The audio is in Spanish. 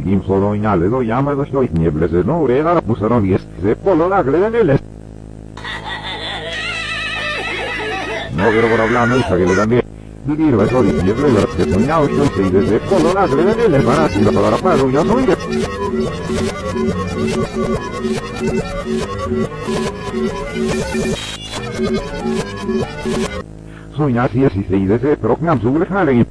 Nim soloniale do jamy do śloj nie blezyną rela muserą jest ze polo nagle nie les. No wyroborowlano i sobie damy. Dirwa soli nie blezę, że to miało się i ze polo nagle nie les. Para si la palabra para ya soy. Soñar si es y se dice, pero me han subido jale.